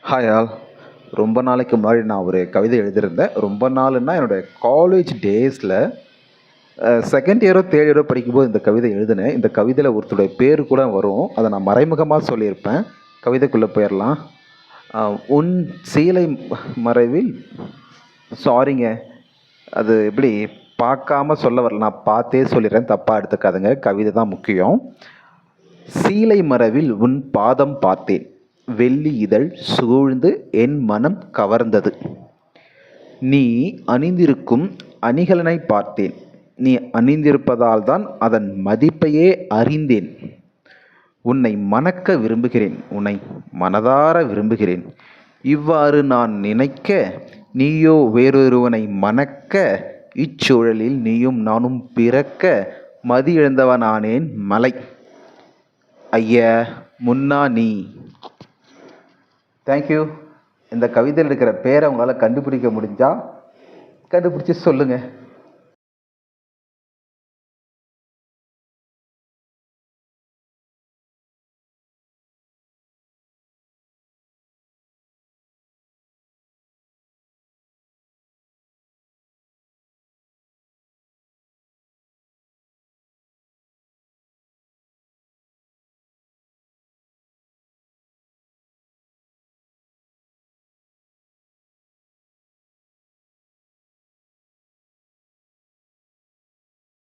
Hi all. ரொம்ப நாளைக்கு முன்னாடி நான் ஒரு கவிதை எழுதியிருந்தேன். ரொம்ப நாளுன்னா என்னுடைய காலேஜ் டேஸில் செகண்ட் இயரோ தேர்ட் இயரோ படிக்கும்போது இந்த கவிதை எழுதினேன். இந்த கவிதையில் ஒருத்தருடைய பேர் கூட வரும். அதை நான் மறைமுகமாக சொல்லியிருப்பேன். கவிதைக்குள்ளே போயிடலாம். உன் சீலை மறைவில் சாரிங்க, அது எப்படி பார்க்காம சொல்ல வரல, நான் பார்த்தே சொல்லிடுறேன், தப்பாக எடுத்துக்காதுங்க. கவிதை தான் முக்கியம். சீலை மறைவில் உன் பாதம் பார்த்தேன், வெள்ளி இதழ் சூழ்ந்து என் மனம் கவர்ந்தது. நீ அணிந்திருக்கும் அணிகலனை பார்த்தேன், நீ அணிந்திருப்பதால் தான் அதன் மதிப்பையே அறிந்தேன். உன்னை மணக்க விரும்புகிறேன், உன்னை மனதார விரும்புகிறேன். இவ்வாறு நான் நினைக்க, நீயோ வேறொருவனை மணக்க, இச்சூழலில் நீயும் நானும் பிறக்க மதி இழந்தவனானேன் மலை. ஐயா முன்னா நீ. தேங்க்யூ. இந்த கவிதையில் இருக்கிற பேரை உங்களால் கண்டுபிடிக்க முடிஞ்சால் கண்டுபிடிச்சி சொல்லுங்கள்.